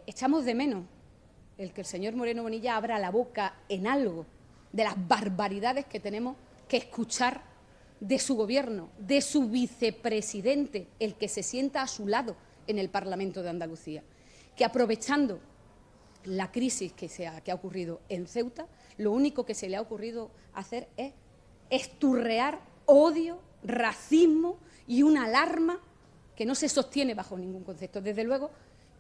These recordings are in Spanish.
echamos de menos el que el señor Moreno Bonilla abra la boca en algo de las barbaridades que tenemos que escuchar de su gobierno, de su vicepresidente, el que se sienta a su lado en el Parlamento de Andalucía, que aprovechando la crisis que ha ocurrido en Ceuta, lo único que se le ha ocurrido hacer es esturrear odio, racismo y una alarma que no se sostiene bajo ningún concepto. Desde luego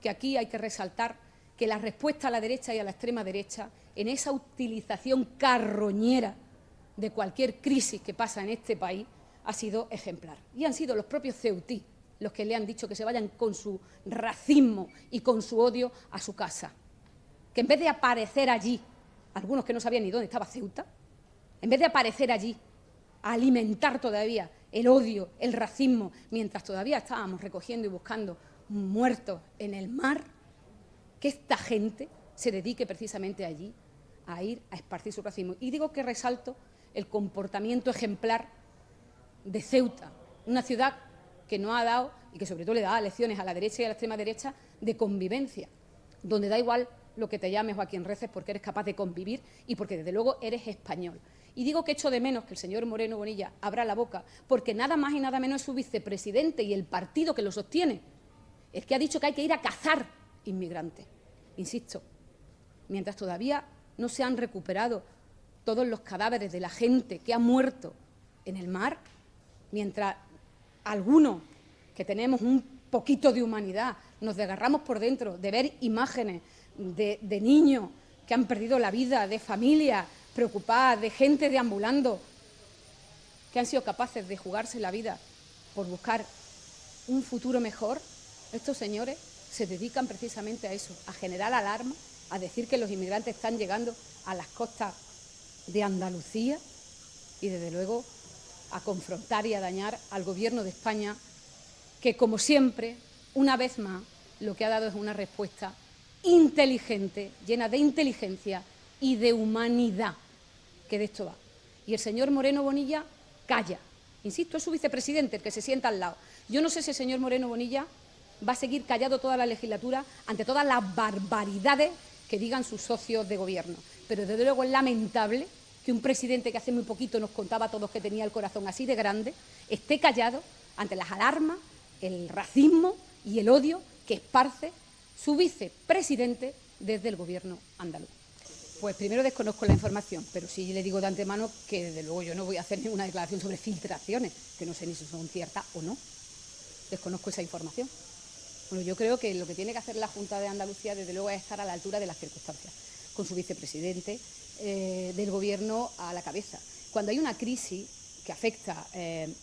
que aquí hay que resaltar que la respuesta a la derecha y a la extrema derecha en esa utilización carroñera de cualquier crisis que pasa en este país ha sido ejemplar. Y han sido los propios ceutí los que le han dicho que se vayan con su racismo y con su odio a su casa. Que en vez de aparecer allí, algunos que no sabían ni dónde estaba Ceuta, en vez de aparecer allí a alimentar todavía el odio, el racismo, mientras todavía estábamos recogiendo y buscando muertos en el mar, que esta gente se dedique precisamente allí a ir a esparcir su racismo. Y digo que resalto el comportamiento ejemplar de Ceuta, una ciudad que no ha dado, y que sobre todo le da lecciones a la derecha y a la extrema derecha, de convivencia, donde da igual lo que te llames o a quien reces porque eres capaz de convivir y porque desde luego eres español. Y digo que echo de menos que el señor Moreno Bonilla abra la boca porque nada más y nada menos es su vicepresidente y el partido que lo sostiene el que ha dicho que hay que ir a cazar inmigrantes. Insisto, mientras todavía no se han recuperado todos los cadáveres de la gente que ha muerto en el mar, mientras algunos que tenemos un poquito de humanidad nos desgarramos por dentro de ver imágenes de niños que han perdido la vida, de familias preocupadas, de gente deambulando, que han sido capaces de jugarse la vida por buscar un futuro mejor, estos señores se dedican precisamente a eso, a generar alarma, a decir que los inmigrantes están llegando a las costas de Andalucía y, desde luego, a confrontar y a dañar al Gobierno de España, que, como siempre, una vez más, lo que ha dado es una respuesta inteligente, llena de inteligencia y de humanidad, que de esto va. Y el señor Moreno Bonilla calla. Insisto, es su vicepresidente el que se sienta al lado. Yo no sé si el señor Moreno Bonilla va a seguir callado toda la legislatura ante todas las barbaridades que digan sus socios de gobierno. Pero desde luego es lamentable que un presidente que hace muy poquito nos contaba a todos que tenía el corazón así de grande, esté callado ante las alarmas, el racismo y el odio que esparce su vicepresidente desde el gobierno andaluz. Pues primero desconozco la información, pero sí le digo de antemano que desde luego yo no voy a hacer ninguna declaración sobre filtraciones, que no sé ni si son ciertas o no. Desconozco esa información. Bueno, yo creo que lo que tiene que hacer la Junta de Andalucía desde luego es estar a la altura de las circunstancias, con su vicepresidente del Gobierno a la cabeza. Cuando hay una crisis que afecta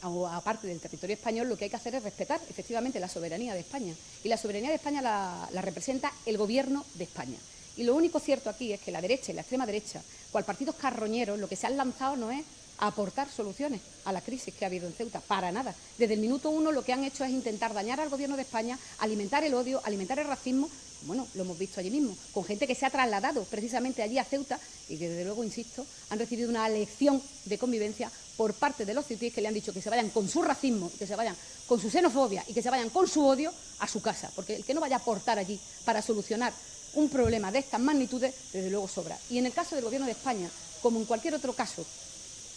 a parte del territorio español, lo que hay que hacer es respetar efectivamente la soberanía de España. Y la soberanía de España la representa el Gobierno de España. Y lo único cierto aquí es que la derecha y la extrema derecha, cual partidos carroñeros, lo que se han lanzado no es a aportar soluciones a la crisis que ha habido en Ceuta, para nada. Desde el minuto uno lo que han hecho es intentar dañar al Gobierno de España, alimentar el odio, alimentar el racismo. Bueno, lo hemos visto allí mismo, con gente que se ha trasladado precisamente allí a Ceuta y que, desde luego, insisto, han recibido una lección de convivencia por parte de los ceutíes, que le han dicho que se vayan con su racismo, que se vayan con su xenofobia y que se vayan con su odio a su casa, porque el que no vaya a aportar allí para solucionar un problema de estas magnitudes, desde luego sobra. Y en el caso del Gobierno de España, como en cualquier otro caso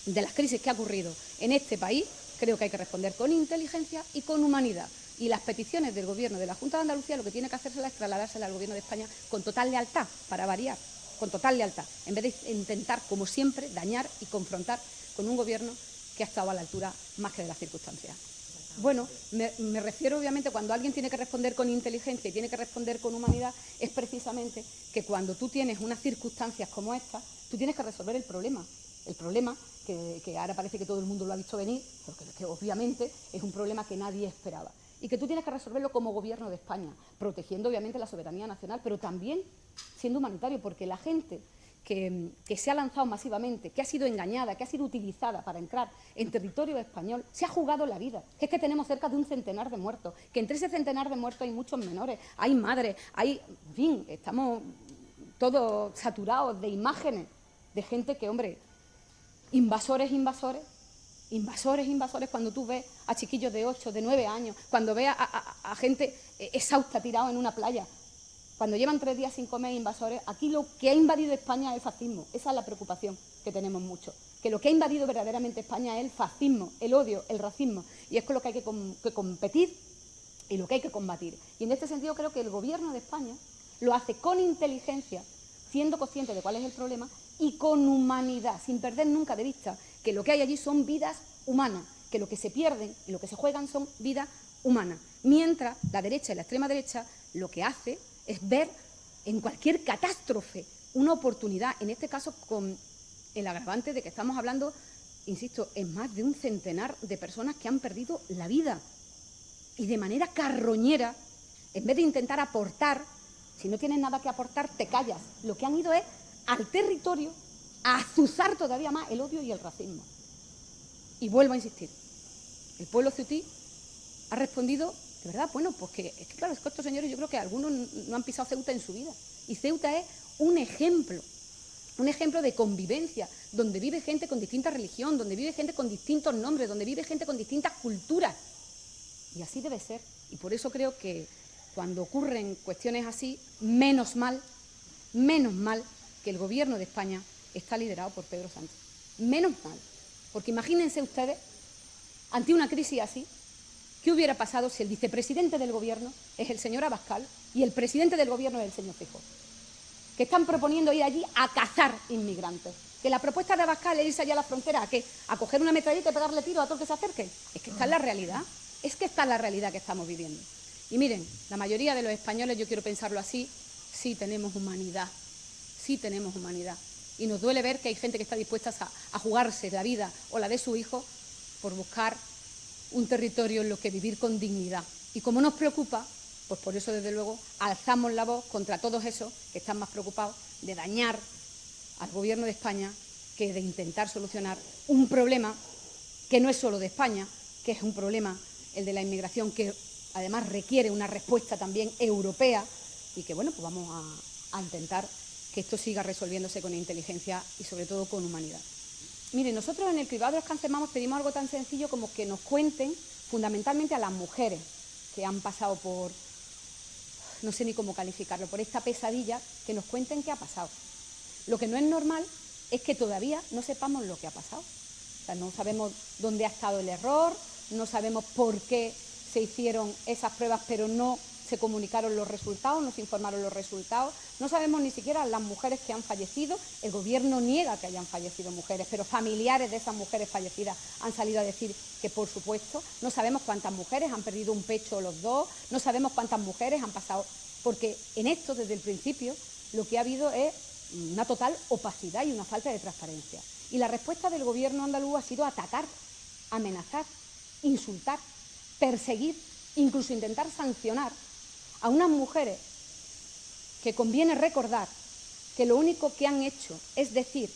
de las crisis que ha ocurrido en este país, creo que hay que responder con inteligencia y con humanidad. Y las peticiones del Gobierno de la Junta de Andalucía lo que tiene que hacerse es trasladárselas al Gobierno de España con total lealtad, para variar, con total lealtad, en vez de intentar, como siempre, dañar y confrontar con un Gobierno que ha estado a la altura más que de las circunstancias. Bueno, me refiero obviamente cuando alguien tiene que responder con inteligencia y tiene que responder con humanidad, es precisamente que cuando tú tienes unas circunstancias como estas, tú tienes que resolver el problema. El problema, que ahora parece que todo el mundo lo ha visto venir, porque que obviamente es un problema que nadie esperaba. Y que tú tienes que resolverlo como Gobierno de España, protegiendo obviamente la soberanía nacional, pero también siendo humanitario, porque la gente que se ha lanzado masivamente, que ha sido engañada, que ha sido utilizada para entrar en territorio español, se ha jugado la vida. Que es que tenemos cerca de un centenar de muertos, que entre ese centenar de muertos hay muchos menores, hay madres, hay, en fin, estamos todos saturados de imágenes de gente que, hombre, invasores, cuando tú ves a chiquillos de 8, de 9 años, cuando ves a gente exhausta tirada en una playa, cuando llevan 3 días sin comer invasores, aquí lo que ha invadido España es el fascismo. Esa es la preocupación que tenemos mucho. Que lo que ha invadido verdaderamente España es el fascismo, el odio, el racismo. Y es con lo que hay que competir y lo que hay que combatir. Y en este sentido creo que el Gobierno de España lo hace con inteligencia, siendo consciente de cuál es el problema y con humanidad, sin perder nunca de vista que lo que hay allí son vidas humanas, que lo que se pierden y lo que se juegan son vidas humanas. Mientras la derecha y la extrema derecha lo que hace es ver en cualquier catástrofe una oportunidad, en este caso con el agravante de que estamos hablando, insisto, en más de un centenar de personas que han perdido la vida. Y de manera carroñera, en vez de intentar aportar, si no tienes nada que aportar, te callas. Lo que han ido es al territorio a azuzar todavía más el odio y el racismo. Y vuelvo a insistir, el pueblo ceutí ha respondido, de verdad, bueno, pues que claro, es que estos señores yo creo que algunos no han pisado Ceuta en su vida. Y Ceuta es un ejemplo de convivencia, donde vive gente con distinta religión, donde vive gente con distintos nombres, donde vive gente con distintas culturas. Y así debe ser. Y por eso creo que cuando ocurren cuestiones así, menos mal que el Gobierno de España está liderado por Pedro Sánchez. Menos mal. Porque imagínense ustedes, ante una crisis así, ¿qué hubiera pasado si el vicepresidente del Gobierno es el señor Abascal y el presidente del Gobierno es el señor Feijóo? Que están proponiendo ir allí a cazar inmigrantes. Que la propuesta de Abascal es irse allá a la frontera, ¿a qué? ¿A coger una metralleta y pegarle tiro a todo el que se acerque? Es que esta es la realidad. Es que esta es la realidad que estamos viviendo. Y miren, la mayoría de los españoles, yo quiero pensarlo así, sí tenemos humanidad. Sí tenemos humanidad. Y nos duele ver que hay gente que está dispuesta a jugarse la vida o la de su hijo por buscar un territorio en lo que vivir con dignidad. Y como nos preocupa, pues por eso, desde luego, alzamos la voz contra todos esos que están más preocupados de dañar al Gobierno de España que de intentar solucionar un problema que no es solo de España, que es un problema, el de la inmigración, que además requiere una respuesta también europea y que, bueno, pues vamos a intentar que esto siga resolviéndose con inteligencia y, sobre todo, con humanidad. Mire, nosotros en el cribado de los Cancemamos pedimos algo tan sencillo como que nos cuenten, fundamentalmente a las mujeres que han pasado por, no sé ni cómo calificarlo, por esta pesadilla, que nos cuenten qué ha pasado. Lo que no es normal es que todavía no sepamos lo que ha pasado. O sea, no sabemos dónde ha estado el error, no sabemos por qué se hicieron esas pruebas pero no se comunicaron los resultados, no se informaron los resultados, no sabemos ni siquiera las mujeres que han fallecido. El Gobierno niega que hayan fallecido mujeres, pero familiares de esas mujeres fallecidas han salido a decir que, por supuesto, no sabemos cuántas mujeres han perdido un pecho los dos, no sabemos cuántas mujeres han pasado, porque en esto, desde el principio, lo que ha habido es una total opacidad y una falta de transparencia. Y la respuesta del Gobierno andaluz ha sido atacar, amenazar, insultar, perseguir, incluso intentar sancionar a unas mujeres que conviene recordar que lo único que han hecho es decir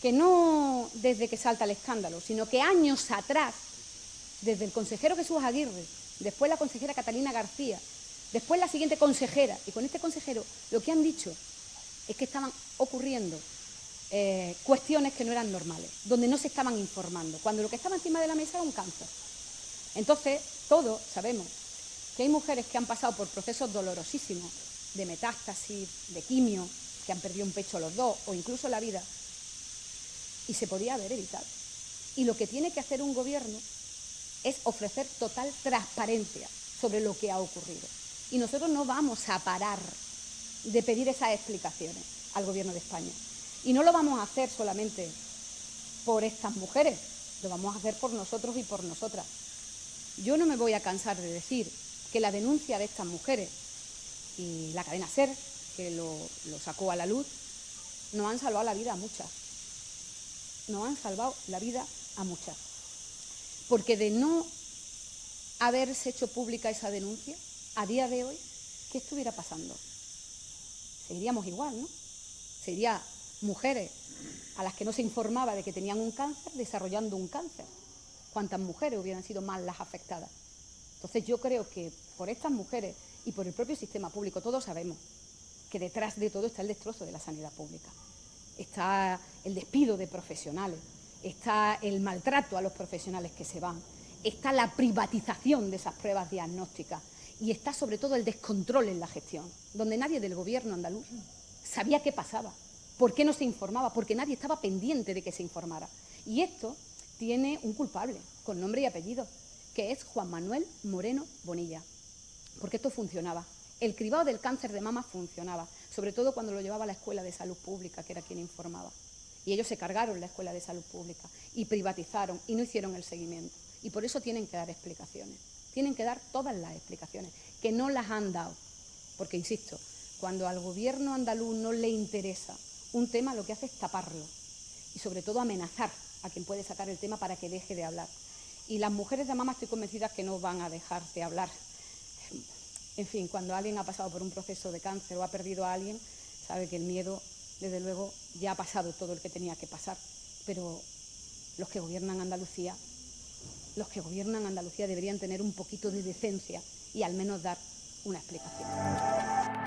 que no desde que salta el escándalo, sino que años atrás, desde el consejero Jesús Aguirre, después la consejera Catalina García, después la siguiente consejera, y con este consejero lo que han dicho es que estaban ocurriendo cuestiones que no eran normales, donde no se estaban informando, cuando lo que estaba encima de la mesa era un cáncer. Entonces, todos sabemos que hay mujeres que han pasado por procesos dolorosísimos de metástasis, de quimio, que han perdido un pecho los dos o incluso la vida, y se podía haber evitado. Y lo que tiene que hacer un Gobierno es ofrecer total transparencia sobre lo que ha ocurrido. Y nosotros no vamos a parar de pedir esas explicaciones al Gobierno de España. Y no lo vamos a hacer solamente por estas mujeres, lo vamos a hacer por nosotros y por nosotras. Yo no me voy a cansar de decir que la denuncia de estas mujeres y la cadena SER, que lo sacó a la luz, nos han salvado la vida a muchas. Nos han salvado la vida a muchas. Porque de no haberse hecho pública esa denuncia, a día de hoy, ¿qué estuviera pasando? Seguiríamos igual, ¿no? Serían mujeres a las que no se informaba de que tenían un cáncer desarrollando un cáncer. ¿Cuántas mujeres hubieran sido más las afectadas? Entonces yo creo que por estas mujeres y por el propio sistema público, todos sabemos que detrás de todo está el destrozo de la sanidad pública. Está el despido de profesionales, está el maltrato a los profesionales que se van, está la privatización de esas pruebas diagnósticas Y está sobre todo el descontrol en la gestión, donde nadie del gobierno andaluz sabía qué pasaba, por qué no se informaba, porque nadie estaba pendiente de que se informara. Y esto tiene un culpable, con nombre y apellido, que es Juan Manuel Moreno Bonilla, porque esto funcionaba. El cribado del cáncer de mama funcionaba, sobre todo cuando lo llevaba a la Escuela de Salud Pública, que era quien informaba. Y ellos se cargaron la Escuela de Salud Pública y privatizaron y no hicieron el seguimiento. Y por eso tienen que dar explicaciones. Tienen que dar todas las explicaciones, que no las han dado. Porque, insisto, cuando al gobierno andaluz no le interesa un tema, lo que hace es taparlo y, sobre todo, amenazar a quien puede sacar el tema para que deje de hablar. Y las mujeres de mama estoy convencida que no van a dejar de hablar. En fin, cuando alguien ha pasado por un proceso de cáncer o ha perdido a alguien, sabe que el miedo, desde luego, ya ha pasado todo el que tenía que pasar. Pero los que gobiernan Andalucía deberían tener un poquito de decencia y al menos dar una explicación.